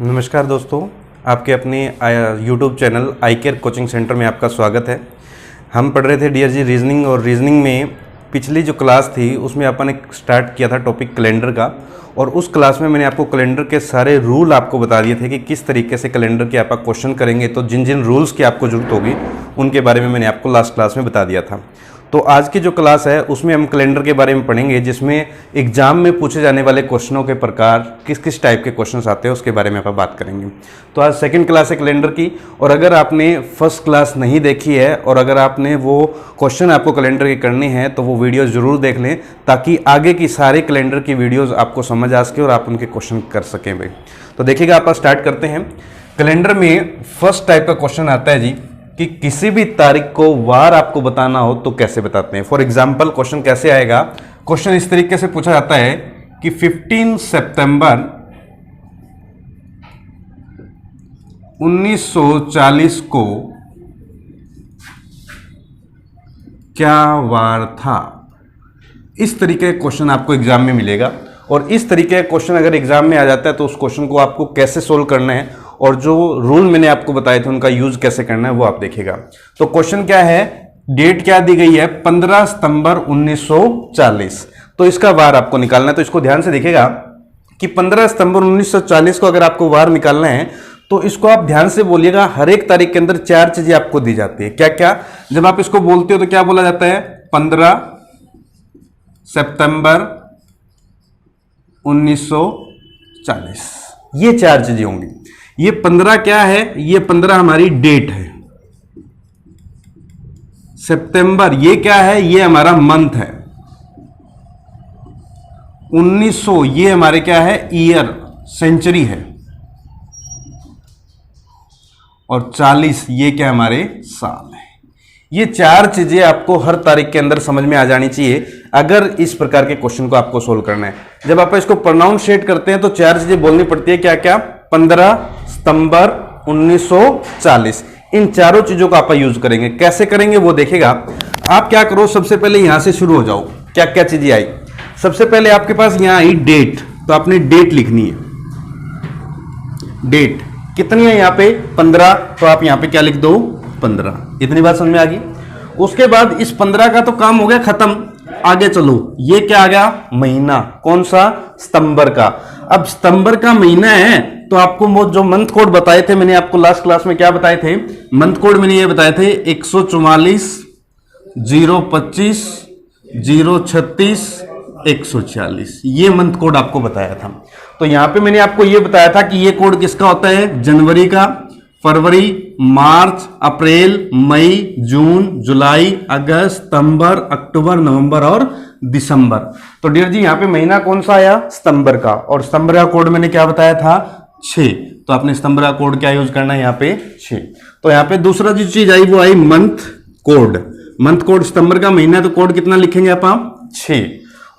नमस्कार दोस्तों, आपके अपने यूट्यूब चैनल आई केयर कोचिंग सेंटर में आपका स्वागत है। हम पढ़ रहे थे डियर जी रीजनिंग, और रीजनिंग में पिछली जो क्लास थी उसमें अपन ने स्टार्ट किया था टॉपिक कैलेंडर का। और उस क्लास में मैंने आपको कैलेंडर के सारे रूल आपको बता दिए थे कि किस तरीके से कैलेंडर के आप क्वेश्चन करेंगे, तो जिन जिन रूल्स की आपको ज़रूरत होगी उनके बारे में मैंने आपको लास्ट क्लास में बता दिया था। तो आज की जो क्लास है उसमें हम कैलेंडर के बारे में पढ़ेंगे, जिसमें एग्जाम में पूछे जाने वाले क्वेश्चनों के प्रकार, किस किस टाइप के क्वेश्चंस आते हैं उसके बारे में आप बात करेंगे। तो आज सेकंड क्लास है कैलेंडर की, और अगर आपने फर्स्ट क्लास नहीं देखी है और अगर आपने वो क्वेश्चन आपको कैलेंडर के करने हैं तो वो वीडियो ज़रूर देख लें, ताकि आगे की सारे कैलेंडर की वीडियोज़ आपको समझ आ सके और आप उनके क्वेश्चन कर सकें भाई। तो देखिएगा, आप स्टार्ट करते हैं। कैलेंडर में फर्स्ट टाइप का क्वेश्चन आता है जी कि किसी भी तारीख को वार आपको बताना हो तो कैसे बताते हैं। फॉर एग्जाम्पल क्वेश्चन कैसे आएगा, क्वेश्चन इस तरीके से पूछा जाता है कि 15 सितंबर 1940 को क्या वार था। इस तरीके का क्वेश्चन आपको एग्जाम में मिलेगा, और इस तरीके का क्वेश्चन अगर एग्जाम में आ जाता है तो उस क्वेश्चन को आपको कैसे सोल्व करना है और जो रूल मैंने आपको बताए थे उनका यूज कैसे करना है वो आप देखिएगा। तो क्वेश्चन क्या है, डेट क्या दी गई है, 15 सितंबर 1940। तो इसका वार आपको निकालना है। तो इसको ध्यान से देखिएगा कि 15 सितंबर 1940 को अगर आपको वार निकालना है तो इसको आप ध्यान से बोलिएगा। हर एक तारीख के अंदर 4 चीजें आपको दी जाती है। क्या क्या, जब आप इसको बोलते हो तो क्या बोला जाता है, 15 सितंबर 1940, ये 4 चीजें होंगी। ये 15 क्या है, ये 15 हमारी डेट है। सितंबर ये क्या है, ये हमारा मंथ है। 1900 ये हमारे क्या है, ईयर, सेंचुरी है। और 40 ये क्या हमारे साल है। ये 4 चीजें आपको हर तारीख के अंदर समझ में आ जानी चाहिए अगर इस प्रकार के क्वेश्चन को आपको सोल्व करना है। जब आप इसको प्रोनाउंसिएट करते हैं तो 4 चीजें बोलनी पड़ती है। क्या क्या, 15 सितंबर 1940। इन चारों चीजों को आप यूज करेंगे। कैसे करेंगे वो देखेगा। आप क्या करो, सबसे पहले यहां से शुरू हो जाओ। क्या क्या चीजें आई, सबसे पहले आपके पास यहां आई डेट, तो आपने डेट लिखनी है। डेट कितनी है यहां पे, 15, तो आप यहां पे क्या लिख दो, 15। इतनी बात समझ में आ गई। उसके बाद इस 15 का तो काम हो गया खत्म। आगे चलो, ये क्या आ गया, महीना, कौन सा, सितंबर का। अब सितंबर का महीना है तो आपको वो जो मंथ कोड बताए थे, मैंने आपको लास्ट क्लास में क्या बताए थे, मंथ कोड मैंने ये बताए थे 144 025 036 146, ये मंथ कोड आपको बताया था। तो यहां पे मैंने आपको ये बताया था कि ये कोड किसका होता है, जनवरी का, फरवरी, मार्च, अप्रैल, मई, जून, जुलाई, अगस्त, सितंबर, अक्टूबर, नवंबर और दिसंबर। तो डियर जी यहां पे महीना कौन सा आया, सितंबर का, और सितंबर का कोड मैंने क्या बताया था, 6। तो आपने सितंबर का कोड क्या यूज करना है, यहां पे 6। तो यहां पे दूसरा जो चीज आई वो आई मंथ कोड। मंथ कोड, सितंबर का महीना तो कोड कितना लिखेंगे आप, 6।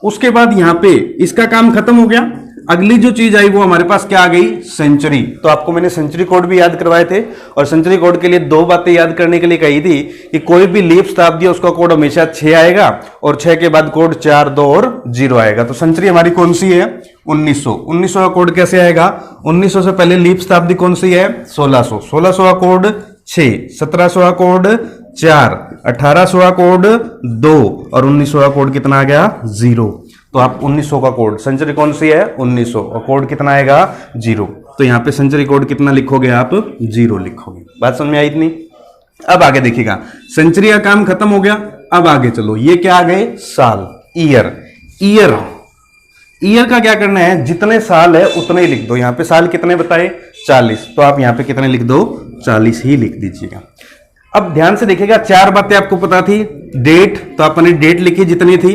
उसके बाद यहां पे इसका काम खत्म हो गया। अगली जो चीज आई वो हमारे पास क्या आ गई, सेंचुरी। तो आपको मैंने सेंचुरी कोड भी याद करवाए थे, और सेंचुरी कोड के लिए 2 बातें याद करने के लिए कही थी कि कोई भी लीप शताब्दी है उसका कोड हमेशा 6 आएगा, और 6 के बाद कोड 4, 2 और 0 आएगा। तो सेंचुरी हमारी कौन सी है, 1900। 1900 का कोड कैसे आएगा, 1900 से पहले लीप शताब्दी कौन सी है, 1600। 1600 का कोड 6, 1700 का कोड 4, 1800 का कोड 2, और 1900 का कोड कितना आ गया, 0। तो आप 1900 का कोड, सेंचुरी कौन सी है, 1900, और कोड कितना आएगा, 0। तो यहां पे सेंचुरी कोड कितना लिखोगे आप, 0 लिखोगे। बात समझ में आई इतनी। अब आगे देखिएगा, सेंचुरी का काम खत्म हो गया। अब आगे चलो, ये क्या आ गए, साल, ईयर। ईयर, ईयर का क्या करना है, जितने साल है उतने ही लिख दो। यहां पे साल कितने बताए, 40, तो आप यहां पे कितने लिख दो, 40 ही लिख दीजिएगा। अब ध्यान से देखिएगा, 4 बातें आपको पता थी। डेट, तो आपने डेट लिखी जितनी थी।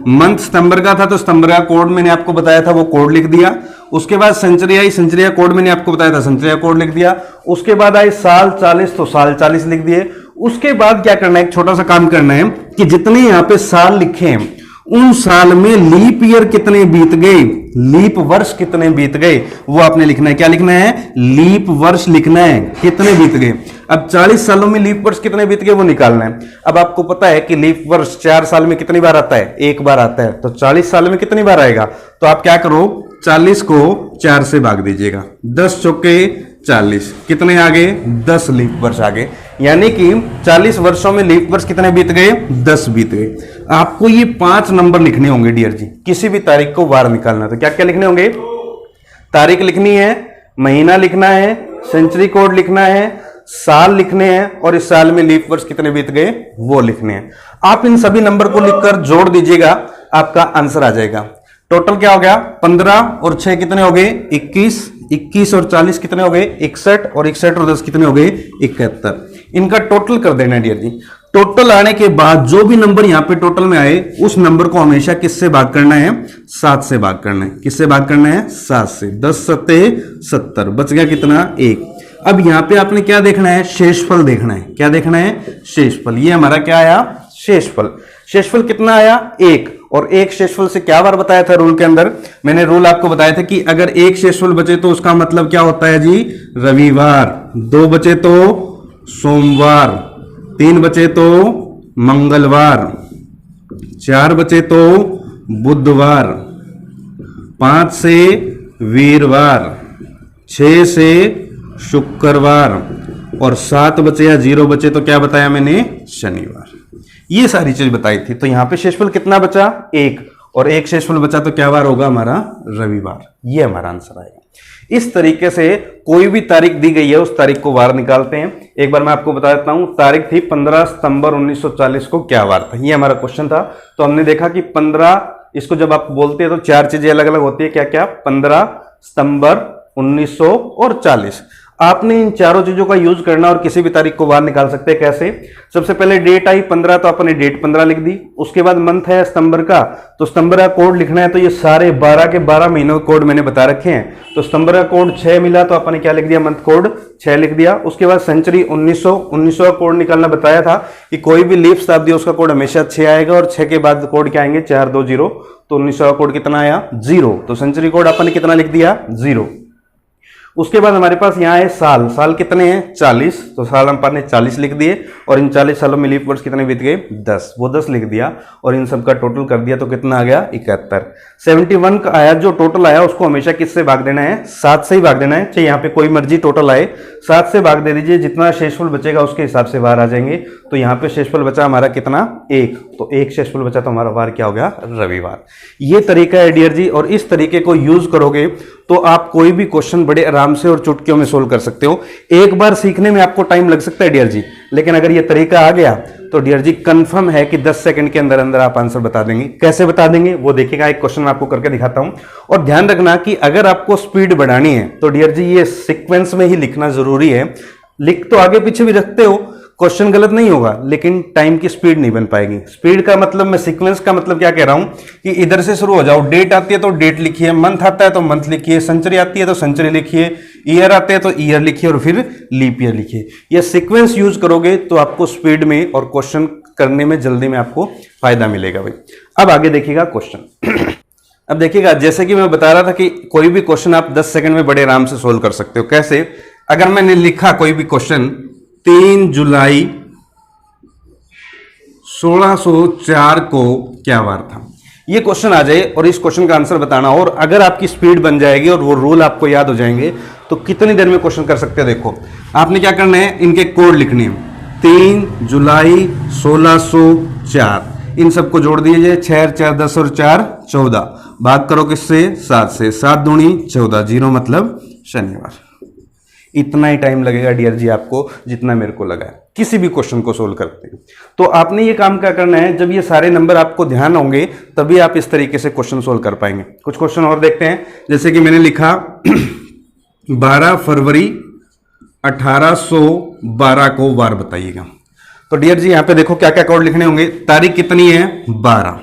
मंथ सितंबर का था तो सितंबर का कोड मैंने आपको बताया था, वो कोड लिख दिया। उसके बाद सेंचुरी आई, सेंचुरी का कोड मैंने आपको बताया था, सेंचुरी का कोड लिख दिया। उसके बाद आई साल 40, तो साल 40 लिख दिए। उसके बाद क्या करना है, एक छोटा सा काम करना है कि जितने यहां पे साल लिखे हैं उन साल में लीप ईयर कितने बीत गए, लीप वर्ष कितने बीत गए, वो आपने लिखना है। क्या लिखना है, लीप वर्ष लिखना है, कितने बीत गए। अब 40 सालों में लीप वर्ष कितने बीत गए वो निकालना है। अब आपको पता है कि लीप वर्ष 4 साल में कितनी बार आता है, 1 बार आता है। तो 40 साल में कितनी बार आएगा, तो आप क्या करो 40 को 4 से भाग दीजिएगा, 10 चौके 40, कितने आ गए? 10 लीप वर्ष आ गए। यानी कि 40 वर्षों में लीप वर्ष कितने बीत गए? 10 बीत गए। आपको ये 5 नंबर लिखने होंगे डियर जी, किसी भी तारीख को वार निकालना। तो क्या क्या लिखने होंगे? तारीख लिखनी है, महीना लिखना है, सेंचुरी कोड लिखना है, साल लिखने हैं, और इस साल में लीप वर्ष कितने बीत गए वो लिखने हैं। आप इन सभी नंबर को लिखकर जोड़ दीजिएगा, आपका आंसर आ जाएगा। टोटल क्या हो गया? 15 और 6 कितने हो गए? 21, 21 और 40 कितने हो गए? 61, और 61 और 10 कितने हो गए? 71। इनका टोटल कर देना डियर जी। टोटल आने के बाद जो भी नंबर यहां पे टोटल में आए उस नंबर को हमेशा किससे भाग करना है? 7 से भाग करना है। किससे भाग करना है? 7 से। 10 सत्ते 70, बच गया कितना? 1। अब यहां पे आपने क्या देखना है? शेषफल देखना है। क्या देखना है? शेषफल। ये हमारा क्या आया? शेषफल। शेषफल कितना आया? 1। और एक शेषफल से क्या बार बताया था रूल के अंदर? मैंने रूल आपको बताया था कि अगर एक शेषफल बचे तो उसका मतलब क्या होता है जी? रविवार। 2 बचे तो सोमवार, 3 बचे तो मंगलवार, 4 बचे तो बुधवार, 5 से वीरवार, 6 से शुक्रवार, और 7 बचे या 0 बचे तो क्या बताया मैंने? शनिवार। ये सारी चीज बताई थी। तो यहां पे शेषफल कितना बचा? 1। और एक शेषफल बचा तो क्या वार होगा हमारा? रविवार। ये हमारा आंसर आएगा। इस तरीके से कोई भी तारीख दी गई है उस तारीख को वार निकालते हैं। एक बार मैं आपको बता देता हूं, तारीख थी 15 सितंबर 1940 को क्या वार था? ये हमारा क्वेश्चन था। तो हमने देखा कि 15, इसको जब आप बोलते हैं तो 4 चीजें अलग अलग होती है। क्या क्या? 15 सितंबर 1900 और 40। आपने इन चारों चीजों का यूज करना और किसी भी तारीख को बाहर निकाल सकते हैं। कैसे? सबसे पहले डेट आई 15, तो आपने डेट 15 लिख दी। उसके बाद मंथ है सितंबर का, तो सितंबर का कोड लिखना है। तो ये सारे 12 के 12 महीनों के कोड मैंने बता रखे हैं। तो सितंबर का कोड 6 मिला, तो आपने क्या लिख दिया? मंथ कोड 6 लिख दिया। उसके बाद सेंचुरी 1900 का कोड निकालना बताया था कि कोई भी लीप शताब्दी उसका कोड हमेशा 6 आएगा, और 6 के बाद कोड क्या आएंगे? 4 2 0। तो 1900 का कोड कितना आया? 0। तो सेंचुरी कोड आपने कितना लिख दिया? 0। उसके बाद हमारे पास यहाँ है साल। साल कितने हैं? 40। तो साल हम ने 40 लिख दिए, और इन 40 सालों में लीप वर्ष कितने बीत गए? 10। वो 10 लिख दिया, और इन सब का टोटल कर दिया तो कितना आ गया? 71। 71 का आया, जो टोटल आया उसको हमेशा किससे भाग देना है? 7 से ही भाग देना है। चाहे यहाँ पे कोई मर्जी टोटल आए, 7 से भाग दे दीजिए। जितना शेषफल बचेगा उसके हिसाब से बाहर आ जाएंगे। तो यहाँ पे शेषफल बचा हमारा कितना? 1। तो 1 शेषफल बचा, तो हमारा वार क्या हो गया? रविवार। ये तरीका है डियर जी, और इस तरीके को यूज करोगे तो आप कोई भी क्वेश्चन बड़े आराम से और चुटकियों में सोल्व कर सकते हो। एक बार सीखने में आपको टाइम लग सकता है डियर जी, लेकिन अगर ये तरीका आ गया तो डियर जी कंफर्म है कि 10 सेकंड के अंदर अंदर आप आंसर बता देंगे। कैसे बता देंगे वो देखिएगा, एक क्वेश्चन मैं आपको करके दिखाता हूं। और ध्यान रखना कि अगर आपको स्पीड बढ़ानी है तो डियर जी ये सीक्वेंस में ही लिखना जरूरी है। लिख तो आगे पीछे भी रखते हो, क्वेश्चन गलत नहीं होगा, लेकिन टाइम की स्पीड नहीं बन पाएगी। स्पीड का मतलब, मैं सीक्वेंस का मतलब क्या कह रहा हूं कि इधर से शुरू हो जाओ। डेट आती है तो डेट लिखिए, मंथ आता है तो मंथ लिखिए, सेंचुरी आती है तो सेंचुरी लिखिए, ईयर आते हैं तो ईयर लिखिए, और फिर लीप ईयर लिखिए। ये सीक्वेंस यूज करोगे तो आपको स्पीड में और क्वेश्चन करने में जल्दी में आपको फायदा मिलेगा भाई। अब आगे देखिएगा क्वेश्चन। अब देखिएगा, जैसे कि मैं बता रहा था कि कोई भी क्वेश्चन आप 10 सेकंड में बड़े आराम से सोल्व कर सकते हो। कैसे? अगर मैंने लिखा कोई भी क्वेश्चन 3 जुलाई 1604 को क्या वार था, ये क्वेश्चन आ जाए और इस क्वेश्चन का आंसर बताना, और अगर आपकी स्पीड बन जाएगी और वो रूल आपको याद हो जाएंगे तो कितनी देर में क्वेश्चन कर सकते हैं। देखो, आपने क्या करना है, इनके कोड लिखने हैं। 3 जुलाई 1604, इन सबको जोड़ दीजिए। 6 4 10 और 4 14, भाग करो किससे? 7 से। 7 दूनी 14, 0 मतलब शनिवार। इतना ही टाइम लगेगा डियर जी आपको जितना मेरे को लगा है किसी भी क्वेश्चन को सोल्व करते हैं। तो आपने ये काम क्या करना है, जब ये सारे नंबर आपको ध्यान होंगे तभी आप इस तरीके से क्वेश्चन सोल्व कर पाएंगे। कुछ क्वेश्चन और देखते हैं, जैसे कि मैंने लिखा 12 फरवरी 1812 को वार बताइएगा। तो डियर जी यहाँ पे देखो क्या क्या कोड लिखने होंगे। तारीख कितनी है? 12।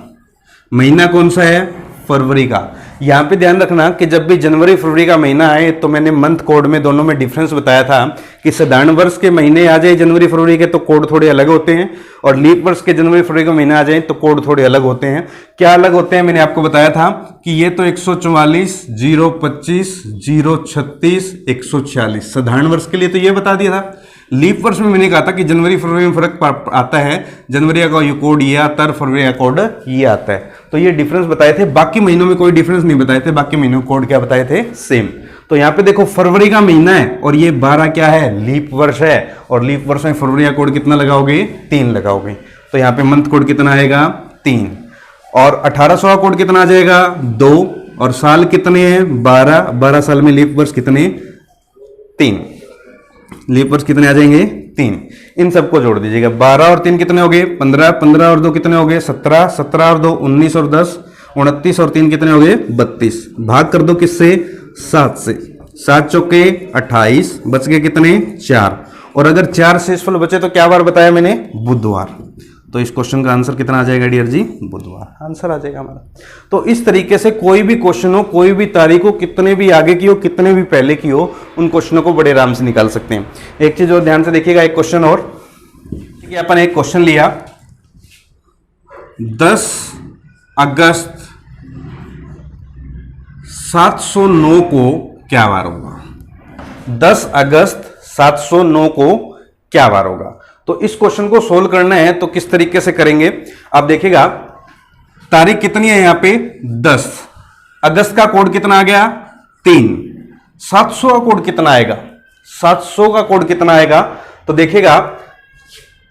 महीना कौन सा है? फरवरी का। यहाँ पे ध्यान रखना कि जब भी जनवरी फरवरी का महीना आए तो मैंने मंथ कोड में दोनों में डिफरेंस बताया था कि साधारण वर्ष के महीने आ जाए जनवरी फरवरी के तो कोड थोड़े अलग होते हैं, और लीप वर्ष के जनवरी फरवरी के महीने आ जाए तो कोड थोड़े अलग होते हैं। क्या अलग होते हैं मैंने आपको बताया था कि ये तो 144, 025, 036, 146 साधारण वर्ष के लिए तो ये बता दिया था। लीप वर्ष में मैंने कहा था कि जनवरी फरवरी में फर्क आता है, जनवरी का कोड ये आता है, फरवरी का कोड ये आता है, तो ये डिफरेंस बताए थे। बाकी महीनों में कोई डिफरेंस नहीं बताए थे, बाकी महीनों में कोड क्या बताए थे, सेम। तो यहाँ पे देखो फरवरी का महीना है और ये 12 क्या है, लीप वर्ष है, और लीप वर्ष में फरवरी का कोड कितना लगाओगे, 3 लगाओगे, तो यहाँ पे मंथ कोड कितना आएगा, 3, और 1800 का कोड कितना आ जाएगा, 2, और साल कितने हैं, 12, 12 साल में लीप वर्ष कितने, 3, लीप वर्ष कितने आ जाएंगे, 3। इन सबको जोड़ दीजिएगा, 12 और 3 कितने हो गए, 15, 15 और 2 कितने हो गए, 17, 17 और 2 19 और 10 29 और 3 कितने हो गए, 32। भाग कर दो किससे, 7 से, 7 चौके 28, बच गए कितने, 4, और अगर 4 शेषफल बचे तो क्या बार बताया मैंने, बुधवार। तो इस क्वेश्चन का आंसर कितना आ जाएगा डियर जी, बुधवार आंसर आ जाएगा हमारा। तो इस तरीके से कोई भी क्वेश्चन हो, कोई भी तारीख हो, कितने भी आगे की हो, कितने भी पहले की हो, उन क्वेश्चनों को बड़े आराम से निकाल सकते हैं। एक चीज और ध्यान से देखिएगा, एक क्वेश्चन और, ठीक है, अपन एक क्वेश्चन लिया, 10 अगस्त 709 को क्या वार होगा, 10 अगस्त 709 को क्या वार होगा। तो इस क्वेश्चन को सोल्व करना है तो किस तरीके से करेंगे, आप देखिएगा, तारीख कितनी है यहां पे, 10, अगस्त का कोड कितना आ गया, 3, 700 का कोड कितना आएगा, 700 का कोड कितना आएगा, तो देखिएगा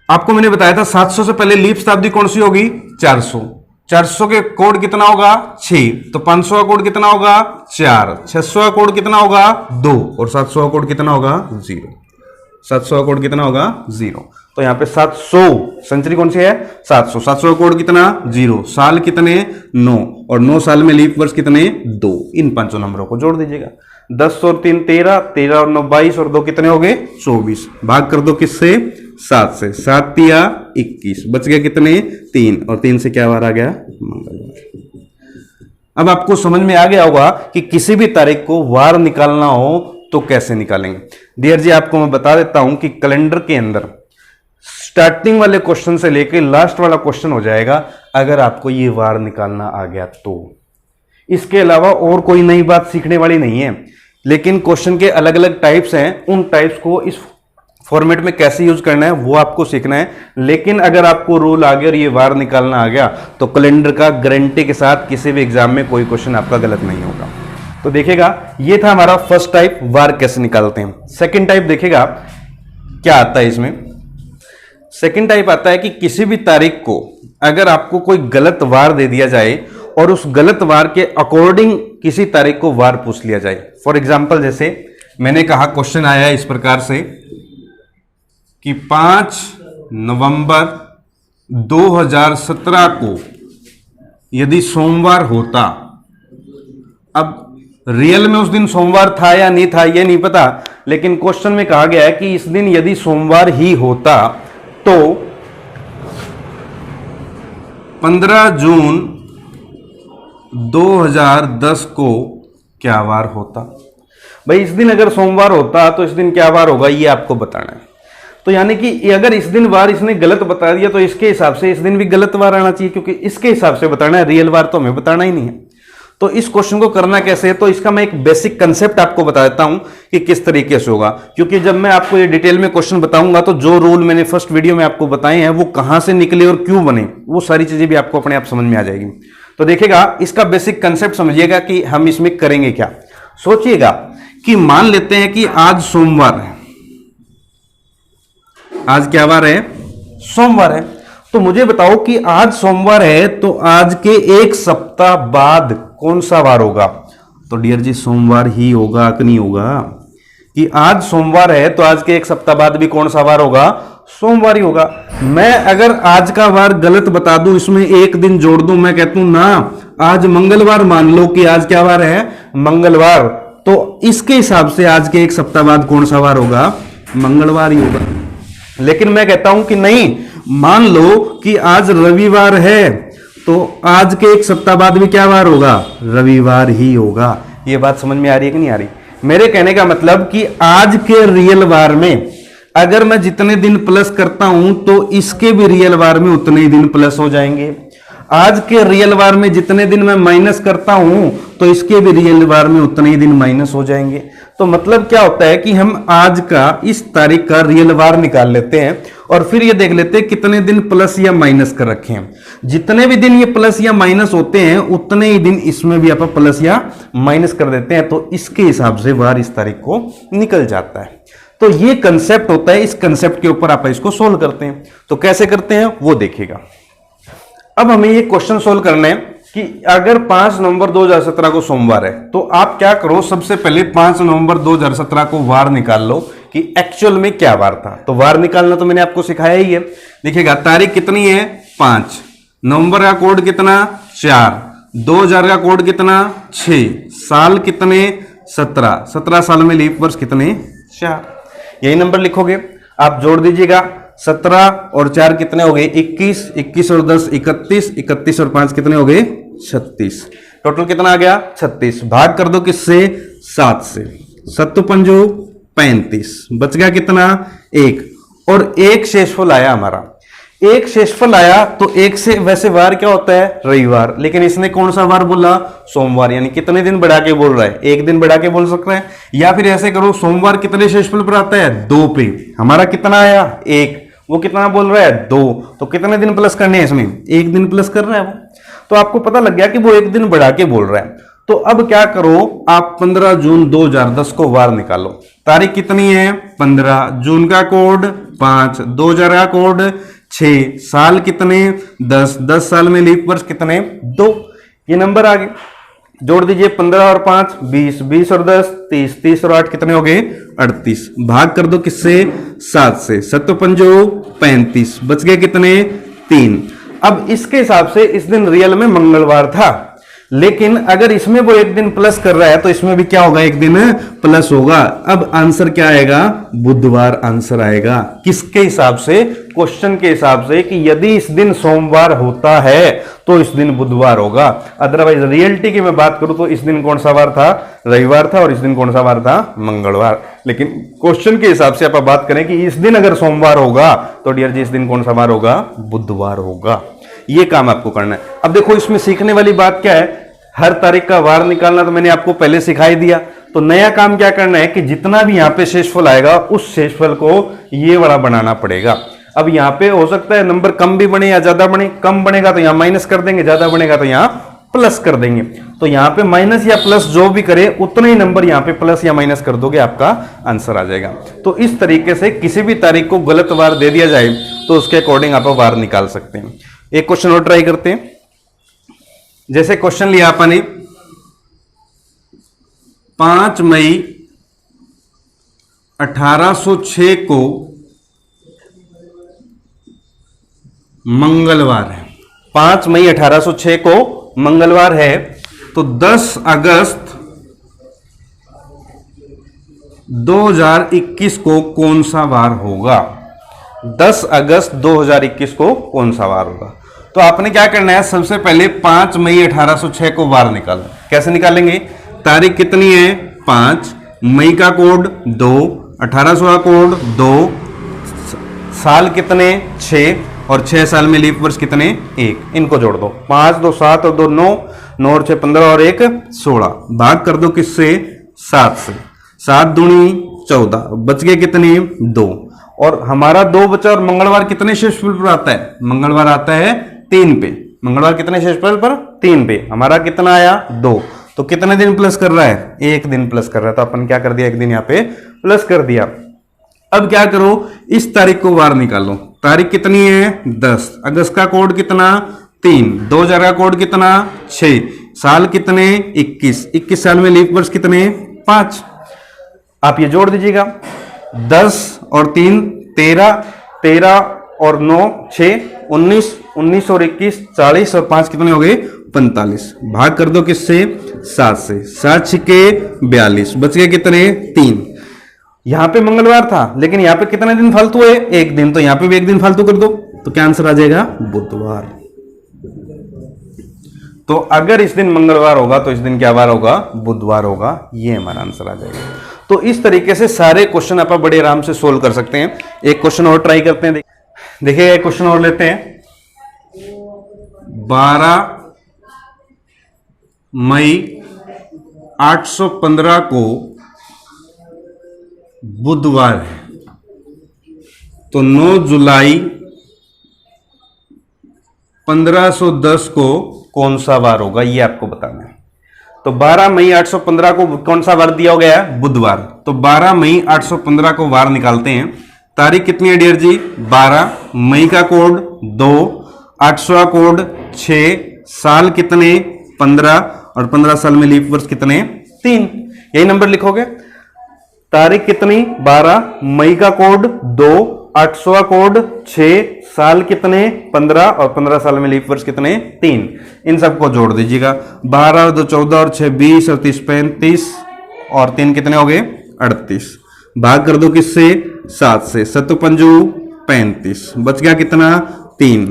आपको मैंने बताया था 700 से पहले लीप शताब्दी कौन सी होगी, 400, 400 के कोड कितना होगा, 6, तो 500 का कोड कितना होगा, 4, 600 का कोड कितना होगा, 2, और 700 का कोड कितना होगा, 0, 700 का कोड कितना होगा, 0। तो यहां पे 700 सेंचुरी कौन सी है, 700, 700 का कोड कितना, 0, साल कितने, 9, और 9 साल में लीप वर्ष कितने, 2। इन पांचों नंबरों को जोड़ दीजिएगा, 10 और 3 13, 13 और 9 22, और 2 कितने हो गए, 24। भाग कर दो किससे, 7 से, 7 तिया 21, बच गया कितने, 3, और 3 से क्या वार आ गया, मंगलवार। अब आपको समझ में आ गया होगा कि किसी भी तारीख को वार निकालना हो तो कैसे निकालेंगे। डियर जी आपको मैं बता देता हूं कि कैलेंडर के अंदर स्टार्टिंग वाले क्वेश्चन से लेकर लास्ट वाला क्वेश्चन हो जाएगा अगर आपको ये वार निकालना आ गया तो। इसके अलावा और कोई नई बात सीखने वाली नहीं है, लेकिन क्वेश्चन के अलग अलग टाइप्स हैं, उन टाइप्स को इस फॉर्मेट में कैसे यूज करना है वो आपको सीखना है। लेकिन अगर आपको रूल आ गया और ये वार निकालना आ गया तो कैलेंडर का गारंटी के साथ किसी भी एग्जाम में कोई क्वेश्चन आपका गलत नहीं होगा। तो देखिएगा ये था हमारा फर्स्ट टाइप, वार कैसे निकालते हैं। सेकंड टाइप देखिएगा क्या आता है इसमें। सेकंड टाइप आता है कि किसी भी तारीख को अगर आपको कोई गलत वार दे दिया जाए और उस गलत वार के अकॉर्डिंग किसी तारीख को वार पूछ लिया जाए। फॉर एग्जाम्पल जैसे मैंने कहा क्वेश्चन आया इस प्रकार से कि 5 नवंबर 2017 को यदि सोमवार होता, अब रियल में उस दिन सोमवार था या नहीं था ये नहीं पता, लेकिन क्वेश्चन में कहा गया है कि इस दिन यदि सोमवार ही होता तो 15 जून 2010 को क्या वार होता। भाई इस दिन अगर सोमवार होता तो इस दिन क्या वार होगा ये आपको बताना है। तो यानी कि अगर इस दिन वार इसने गलत बता दिया तो इसके हिसाब से इस दिन भी गलत वार आना चाहिए, क्योंकि इसके हिसाब से बताना है, रियल वार तो हमें बताना ही नहीं है। तो इस क्वेश्चन को करना कैसे है, तो इसका मैं एक बेसिक कंसेप्ट आपको बता देता हूं कि किस तरीके से होगा, क्योंकि जब मैं आपको ये डिटेल में क्वेश्चन बताऊंगा तो जो रूल मैंने फर्स्ट वीडियो में आपको बताए हैं वो कहां से निकले और क्यों बने, वो सारी चीजें भी आपको अपने आप समझ में आ जाएगी। तो देखिएगा इसका बेसिक कंसेप्ट समझिएगा कि हम इसमें करेंगे क्या। सोचिएगा कि मान लेते हैं कि आज सोमवार है, आज क्या वार है, सोमवार है। तो मुझे बताओ कि आज सोमवार है तो आज के एक सप्ताह बाद कौन सा वार होगा। तो डियर जी सोमवार ही होगा कि नहीं होगा, कि आज सोमवार है तो आज के एक सप्ताह बाद भी कौन सा वार होगा, सोमवार ही होगा। मैं अगर आज का वार गलत बता दूं, इसमें एक दिन जोड़ दूं, मैं कहता हूं ना आज मंगलवार मान लो कि आज क्या वार है, मंगलवार, तो इसके हिसाब से आज के एक सप्ताह बाद कौन सा वार होगा, मंगलवार ही होगा। लेकिन मैं कहता हूं कि नहीं, मान लो कि आज रविवार है तो आज के एक सप्ताह बाद भी क्या वार होगा, रविवार ही होगा। ये बात समझ में आ रही है कि नहीं आ रही। मेरे कहने का मतलब कि आज के रियल वार में अगर मैं जितने दिन प्लस करता हूं तो इसके भी रियल वार में उतने ही दिन प्लस हो जाएंगे। आज के रियल वार में जितने दिन मैं माइनस करता हूं तो इसके भी रियल वार में उतने ही दिन माइनस हो जाएंगे। तो मतलब क्या होता है कि हम आज का इस तारीख का रियल वार निकाल लेते हैं और फिर ये देख लेते हैं कितने दिन प्लस या माइनस कर रखे हैं। जितने भी दिन ये प्लस या माइनस होते हैं उतने ही दिन इसमें भी आप प्लस या माइनस कर देते हैं, तो इसके हिसाब से वार इस तारीख को निकल जाता है। तो ये कंसेप्ट होता है, इस कंसेप्ट के ऊपर आप इसको सोल्व करते हैं। तो कैसे करते हैं वो देखिएगा। अब हमें ये क्वेश्चन सोल्व करना है कि अगर 5 नवंबर 2017 को सोमवार है तो आप क्या करो, सबसे पहले 5 नवंबर 2017 को वार निकाल लो कि एक्चुअल में क्या वार था। तो वार निकालना तो मैंने आपको सिखाया ही है। देखिएगा तारीख कितनी है 5, नवंबर का कोड कितना 4, 2000 का कोड कितना 6, साल कितने 17, 17 साल में लीप वर्ष कितने 4। यही नंबर लिखोगे आप, जोड़ दीजिएगा 17 और 4 कितने हो गए 21, 21 और 10 31, 31 और 5 कितने हो गए 36। टोटल कितना आ गया 36। भाग कर दो किससे 7 से, 7 पंजो 35, बच गया कितना 1 और 1 शेषफल आया हमारा। 1 शेषफल आया तो 1 से वैसे वार क्या होता है रविवार, लेकिन इसने कौन सा वार बोला सोमवार, यानी कितने दिन बढ़ा के बोल रहा है, 1 दिन बढ़ा के बोल सकता है। या फिर ऐसे करो सोमवार कितने शेषफल पर आता है 2 पे, हमारा कितना आया 1, वो कितना बोल रहा है 2, तो कितने दिन प्लस करने हैं इसमें 1 दिन प्लस कर रहा है वो। तो आपको पता लग गया कि वो 1 दिन बढ़ा के बोल रहा है। तो अब क्या करो आप 15 जून 2010 को वार निकालो। तारीख कितनी है 15, जून का कोड 5, 2000 का कोड 6, साल कितने 10, 10 साल में लीप वर्ष कितने 2। ये नंबर आ गए, जोड़ दीजिए 15 और 5 20, 20 और 10 30, 30 और 8 कितने हो गए 38। भाग कर दो किससे 7 से, 7 पंजो 35, बच गए कितने 3। अब इसके हिसाब से इस दिन रियल में मंगलवार था, लेकिन अगर इसमें वो 1 दिन प्लस कर रहा है तो इसमें भी क्या होगा 1 दिन प्लस होगा। अब आंसर क्या आएगा बुधवार आंसर आएगा। किसके हिसाब से, क्वेश्चन के हिसाब से कि यदि इस दिन सोमवार होता है तो इस दिन बुधवार होगा। अदरवाइज रियलिटी की मैं बात करूं तो इस दिन कौन सा वार था रविवार था और इस दिन कौन सा वार था मंगलवार। लेकिन क्वेश्चन के हिसाब से आप बात करें कि इस दिन अगर सोमवार होगा तो डियर जी इस दिन कौन सा वार होगा बुधवार होगा। ये काम आपको करना है। अब देखो इसमें सीखने वाली बात क्या है, हर तारीख का वार निकालना तो मैंने आपको पहले सिखाई दिया। तो नया काम क्या करना है कि जितना भी यहाँ पे शेषफल आएगा उस शेषफल को ये वाला बनाना पड़ेगा। अब यहाँ पे हो सकता है नंबर कम भी बने या ज्यादा बने, कम बनेगा तो यहाँ माइनस कर देंगे, ज्यादा बनेगा तो यहाँ प्लस कर देंगे। तो यहाँ पे माइनस या प्लस जो भी करे उतने ही नंबर यहाँ पे प्लस या माइनस कर दोगे, आपका आंसर आ जाएगा। तो इस तरीके से किसी भी तारीख को गलत वार दे दिया जाए तो उसके अकॉर्डिंग आप वार निकाल सकते हैं। एक क्वेश्चन और ट्राई करते हैं। जैसे क्वेश्चन लिया आपने 5 मई 1806 को मंगलवार है। 5 मई 1806 को मंगलवार है, तो 10 अगस्त 2021 को कौन सा वार होगा। 10 अगस्त 2021 को कौन सा वार होगा। तो आपने क्या करना है, सबसे पहले 5 मई 1806 को वार निकालना। कैसे निकालेंगे, तारीख कितनी है 5, मई का कोड 2, 1800 का कोड 2, साल कितने 6 और 6 साल में लीप वर्ष कितने 1। इनको जोड़ दो, 5 2 7 और 2 9, 9 और 6 15 और 1 16। भाग कर दो किससे 7 से, 7 दूनी 14, बच गए कितने 2। और हमारा 2 बचा और मंगलवार कितने शेषफल पर आता है, मंगलवार आता है 3 पे। मंगलवार कितने शेषफल पर 3 पे, हमारा कितना आया 2। तो कितने दिन प्लस कर रहा है 1 दिन प्लस कर रहा है। तो अपन क्या कर दिया 1 दिन यहाँ पे प्लस कर दिया। अब क्या करो, इस तारीख को वार निकालो। तारीख कितनी है 10, अगस्त का कोड कितना 3, 2000 का कोड कितना 6, साल कितने 21, 21 साल में लीप वर्ष कितने 5। आप ये जोड़ दीजिएगा, 10 और 3 13, 13 और 9 6 19, 19 और 21 40 और 5 कितने हो गए 45। भाग कर दो किससे 7 से, 7 छिके 42, बच गए कितने 3। यहां पे मंगलवार था लेकिन यहां पे कितने दिन फालतू है 1 दिन, तो यहां पे भी 1 दिन फालतू कर दो, तो क्या आंसर आ जाएगा बुधवार। तो अगर इस दिन मंगलवार होगा तो इस दिन क्या वार होगा बुधवार होगा। ये हमारा आंसर आ जाएगा। तो इस तरीके से सारे क्वेश्चन आप बड़े आराम से सोल्व कर सकते हैं। एक क्वेश्चन और ट्राई करते हैं। देखिए एक क्वेश्चन और लेते हैं। 12 मई 815 को बुधवार है, तो 9 जुलाई 1510 को कौन सा वार होगा, ये आपको बताना है। तो 12 मई 815 को कौन सा वार दिया गया है, बुधवार। तो 12 मई 815 को वार निकालते हैं। तारीख कितनी है डियर जी, 12, मई का कोड 2, 800 कोड 6, साल कितने 15, और 15 साल में लीप वर्ष कितने 3। यही नंबर लिखोगे। तारीख कितनी 12, मई का कोड 2, 800 कोड 6, साल कितने 15, और 15 साल में लीप वर्ष कितने 3। इन सबको जोड़ दीजिएगा। 12 और 2 14 और 6 20 और 30 35 और 3 कितने हो गए 38। भाग कर दो किससे 7 से, 7 पंजू 35, बच गया कितना 3।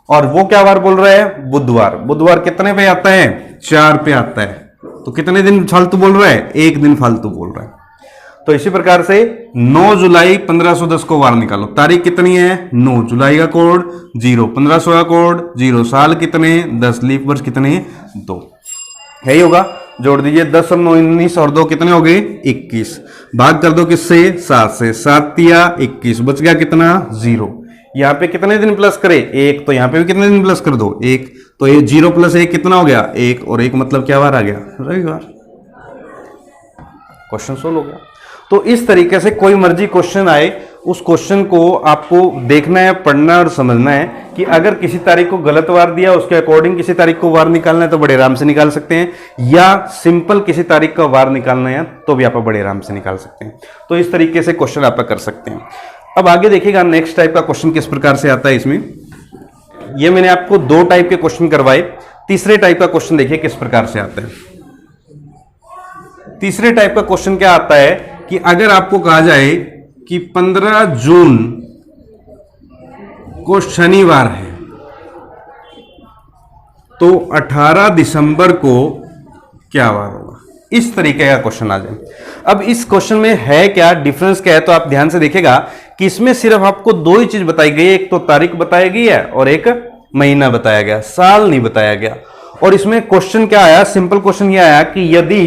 और वो क्या वार बोल रहा है, बुधवार। बुधवार कितने पे आता है 4 पे आता है, तो कितने दिन फालतू बोल रहा है, 1 दिन फालतू बोल रहा है। तो इसी प्रकार से 9 जुलाई 1510 को वार निकालो। तारीख कितनी है 9, जुलाई का कोड 0, 1500 का कोड 0, साल कितने 10, लीप वर्ष कितने 2। यही होगा, जोड़ दीजिए 10 और 9 19 और 2 कितने हो गए 21। भाग कर दो किससे 7 से, 7 तिया 21, बच गया कितना 0। यहाँ पे कितने दिन प्लस करे 1, तो यहाँ पे भी कितने दिन प्लस कर दो 1, तो ये 0 + 1 कितना हो गया 1, और 1 मतलब क्या वार आ गया रविवार। क्वेश्चन सोल्व हो गया। तो इस तरीके से कोई मर्जी क्वेश्चन आए, उस क्वेश्चन को आपको देखना है, पढ़ना और समझना है कि अगर किसी तारीख को गलत वार दिया उसके अकॉर्डिंग किसी तारीख को वार निकालना है तो बड़े आराम से निकाल सकते हैं, या सिंपल किसी तारीख का वार निकालना है तो भी आप बड़े आराम से निकाल सकते हैं। तो इस तरीके से क्वेश्चन आप कर सकते हैं। अब आगे देखिएगा नेक्स्ट टाइप का क्वेश्चन किस प्रकार से आता है। इसमें ये मैंने आपको 2 टाइप के क्वेश्चन करवाए, तीसरे टाइप का क्वेश्चन देखिए किस प्रकार से आता है। तीसरे टाइप का क्वेश्चन क्या आता है कि अगर आपको कहा जाए कि 15 जून को शनिवार है तो 18 दिसंबर को क्या वार होगा, इस तरीके का क्वेश्चन आ जाए। अब इस क्वेश्चन में है क्या, डिफरेंस क्या है, तो आप ध्यान से देखिएगा कि इसमें सिर्फ आपको 2 ही चीज बताई गई है, एक तो तारीख बताई गई है और एक महीना बताया गया, साल नहीं बताया गया। और इसमें क्वेश्चन क्या आया, सिंपल क्वेश्चन ये आया कि यदि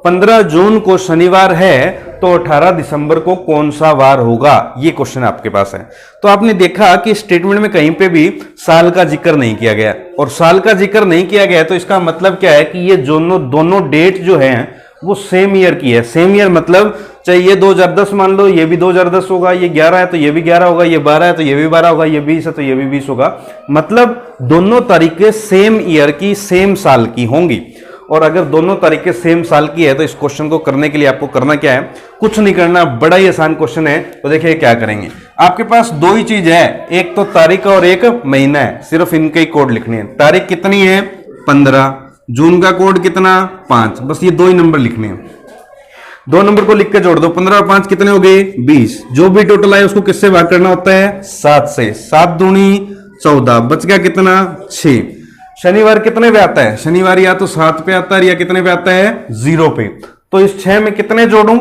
15 जून को शनिवार है तो 18 दिसंबर को कौन सा वार होगा, ये क्वेश्चन आपके पास है। तो आपने देखा कि स्टेटमेंट में कहीं पे भी साल का जिक्र नहीं किया गया, और साल का जिक्र नहीं किया गया तो इसका मतलब क्या है कि ये दोनों डेट जो है वो सेम ईयर की है। सेम ईयर मतलब चाहे ये 2010 मान लो, ये भी 2010 होगा, ये 11 है तो ये भी 11 होगा, ये 12 है तो ये भी 12 होगा, ये 20 है तो ये भी 20 होगा, मतलब दोनों तारीखें सेम ईयर की, सेम साल की होंगी। और अगर दोनों तारीखें सेम साल की है तो इस क्वेश्चन को करने के लिए आपको करना क्या है, कुछ नहीं करना, बड़ा ही आसान क्वेश्चन है। तो देखिए क्या करेंगे, आपके पास 2 ही चीज है, एक तो तारीख और एक महीना है, सिर्फ इनके ही कोड लिखने हैं। तारीख कितनी है 15, जून का कोड कितना 5, बस ये 2 ही नंबर लिखने हैं। 2 नंबर को लिख के जोड़ दो, 15 और 5 कितने हो गए 20। जो भी टोटल आए उसको किससे भाग करना होता है 7 से, 7 दूनी 14, बच गया कितना 6। शनिवार कितने पे आता है, शनिवार या तो 7 पे आता है या कितने पे आता है 0 पे, तो इस 6 में कितने जोड़ूं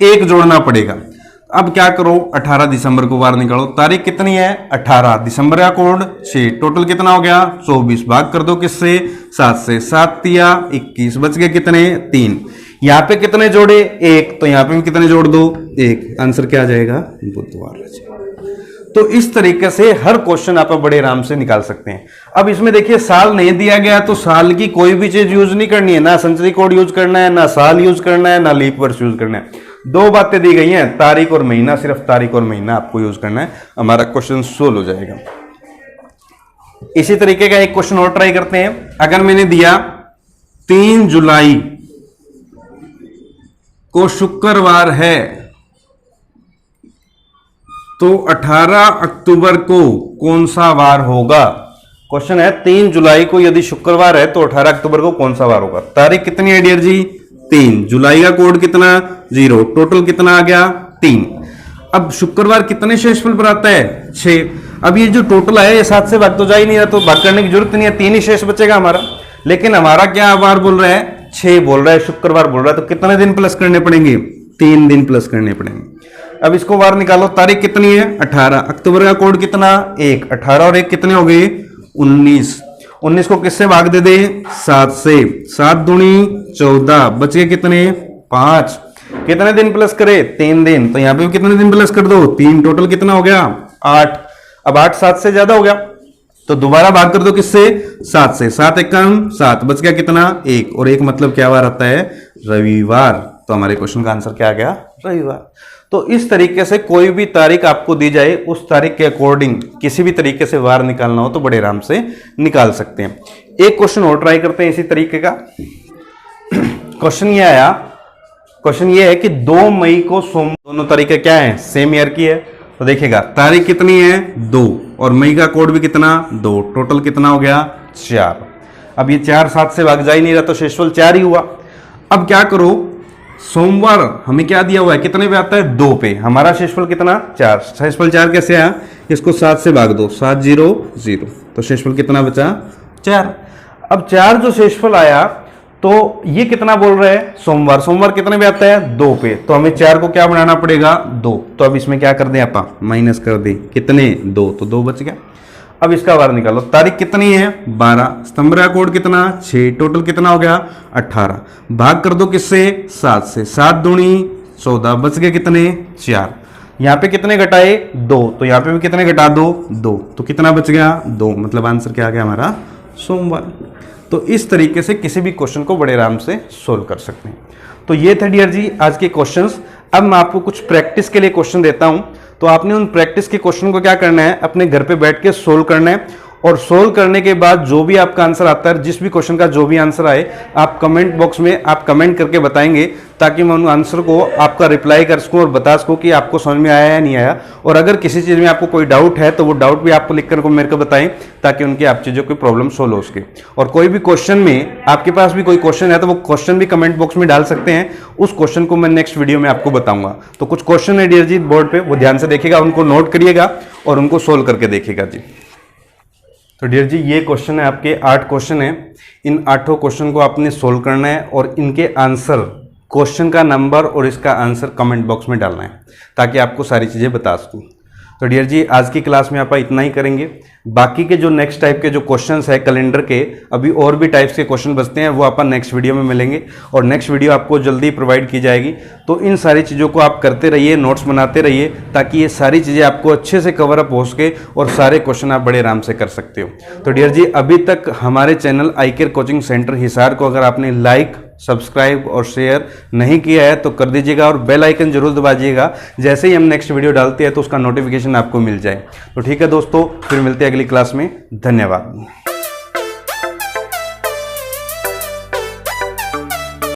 1 जोड़ना पड़ेगा। अब क्या करो 18 दिसंबर को वार निकालो। तारीख कितनी है 18, दिसंबर का कोड 6, टोटल कितना हो गया 24, भाग कर दो किससे 7 से, 7 तिया 21, बच गए कितने 3। यहां पे कितने जोड़े 1, तो यहां पे भी कितने जोड़ दो 1, आंसर क्या आ जाएगा बुधवार। तो इस तरीके से हर क्वेश्चन आप बड़े आराम से निकाल सकते हैं। अब इसमें देखिए साल नहीं दिया गया तो साल की कोई भी चीज यूज नहीं करनी है, ना सेंचुरी कोड यूज करना है, ना साल यूज करना है, ना लीप वर्ष यूज करना है। 2 बातें दी गई हैं, तारीख और महीना, सिर्फ तारीख और महीना आपको यूज करना है, हमारा क्वेश्चन सोल्व हो जाएगा। इसी तरीके का एक क्वेश्चन और ट्राई करते हैं। अगर मैंने दिया 3 जुलाई को शुक्रवार है तो 18 अक्टूबर को कौन सा वार होगा। क्वेश्चन है 3 जुलाई को यदि शुक्रवार है तो 18 अक्टूबर को कौन सा वार होगा। तारीख कितनी है डियर जी 3, जुलाई का कोड कितना 0, टोटल कितना आ गया 3। अब शुक्रवार कितने शेषफल पर आता है 6। अब ये जो टोटल है ये 7 से भाग तो जा ही नहीं रहा, तो भाग करने की जरूरत नहीं है, 3 ही शेष बचेगा हमारा। लेकिन हमारा क्या वार बोल रहा है 6 बोल रहा है, शुक्रवार बोल रहा है, तो कितने दिन प्लस करने पड़ेंगे 3 दिन प्लस करने पड़ेंगे। अब इसको वार निकालो, तारीख कितनी है 18, अक्टूबर का कोड कितना 1, 18 और 1 कितने हो गए 19, 19 को किससे भाग दे दे 7 से, 7 दूनी 14, बच गए कितने 5, कितने दिन प्लस करे 3 दिन, तो यहां पे भी कितने दिन प्लस कर दो 3, टोटल कितना हो गया 8। अब 8 7 से ज्यादा हो गया तो दोबारा भाग कर दो किससे 7 से, 7 एकम 7, बच गया कितना 1, और 1 मतलब क्या वार आता है रविवार। तो हमारे क्वेश्चन का आंसर क्या आ गया रविवार। तो इस तरीके से कोई भी तारीख आपको दी जाए उस तारीख के अकॉर्डिंग किसी भी तरीके से वार निकालना हो तो बड़े आराम से निकाल सकते हैं। एक क्वेश्चन और ट्राई करते हैं इसी तरीके का। क्वेश्चन ये आया, क्वेश्चन ये है कि 2 मई को सोम, दोनों तारीखें क्या है सेम ईयर की है, तो देखिएगा तारीख कितनी है 2 और मई का कोड भी कितना 2, टोटल कितना हो गया 4। अब ये 4 7 से भाग जा ही नहीं रहा तो शेषफल 4 ही हुआ। अब क्या करो, सोमवार हमें क्या दिया हुआ है कितने पे आता है 2 पे, हमारा शेषफल कितना 4, शेषफल 4 कैसे आया, इसको 7 से भाग दो 7 0 0, तो शेषफल कितना बचा 4। अब 4 जो शेषफल आया तो ये कितना बोल रहे हैं सोमवार, सोमवार कितने पे आता है 2 पे, तो हमें 4 को क्या बनाना पड़ेगा 2, तो अब इसमें क्या कर दें आप माइनस कर दें कितने 2, तो 2 बच गया। अब इसका वार निकालो, तारीख कितनी है 12, स्तंभ का कोड कितना 6, टोटल कितना हो गया 18, भाग कर दो किससे 7 से, 7 दूनी 14, बच गए कितने 4, यहाँ पे कितने घटाए 2, तो यहाँ पे भी कितने घटा दो 2, तो कितना बच गया 2, मतलब आंसर क्या आ गया हमारा सोमवार। तो इस तरीके से किसी भी क्वेश्चन को बड़े आराम से सोल्व कर सकते हैं। तो ये थे डियर जी आज के क्वेश्चंस। अब मैं आपको कुछ प्रैक्टिस के लिए क्वेश्चन देता हूं, तो आपने उन प्रैक्टिस के क्वेश्चन को क्या करना है अपने घर पे बैठ के सोल्व करना है, और सोल्व करने के बाद जो भी आपका आंसर आता है, जिस भी क्वेश्चन का जो भी आंसर आए, आप कमेंट बॉक्स में आप कमेंट करके बताएंगे, ताकि मैं उन आंसर को आपका रिप्लाई कर सकूं और बता सकूं कि आपको समझ में आया या नहीं आया। और अगर किसी चीज़ में आपको कोई डाउट है तो वो डाउट भी आपको लिख कर को मेरे को बताएं, ताकि उनकी आप चीज़ों की प्रॉब्लम सोल्व हो सके। और कोई भी क्वेश्चन में आपके पास भी कोई क्वेश्चन है तो वो क्वेश्चन भी कमेंट बॉक्स में डाल सकते हैं, उस क्वेश्चन को मैं नेक्स्ट वीडियो में आपको बताऊंगा। तो कुछ क्वेश्चन है डियर जी बोर्ड पे, वो ध्यान से देखिएगा, उनको नोट करिएगा और उनको सोल्व करके देखिएगा जी। तो डियर जी ये क्वेश्चन है आपके 8 क्वेश्चन है, इन 8 क्वेश्चन को आपने सोल्व करना है और इनके आंसर, क्वेश्चन का नंबर और इसका आंसर कमेंट बॉक्स में डालना है, ताकि आपको सारी चीज़ें बता सकूँ। तो डियर जी आज की क्लास में आप इतना ही करेंगे। बाकी के जो नेक्स्ट टाइप के जो क्वेश्चंस है कैलेंडर के, अभी और भी टाइप्स के क्वेश्चन बचते हैं, वो अपन नेक्स्ट वीडियो में मिलेंगे और नेक्स्ट वीडियो आपको जल्दी प्रोवाइड की जाएगी। तो इन सारी चीज़ों को आप करते रहिए, नोट्स बनाते रहिए, ताकि ये सारी चीज़ें आपको अच्छे से कवर अप हो सके और सारे क्वेश्चन आप बड़े आराम से कर सकते हो। तो डियर जी अभी तक हमारे चैनल आई केयर कोचिंग सेंटर हिसार को अगर आपने लाइक, सब्सक्राइब और शेयर नहीं किया है तो कर दीजिएगा, और बेल आइकन जरूर दबाइएगा, जैसे ही हम नेक्स्ट वीडियो डालते हैं तो उसका नोटिफिकेशन आपको मिल जाए। तो ठीक है दोस्तों, फिर मिलते हैं अगली क्लास में। धन्यवाद।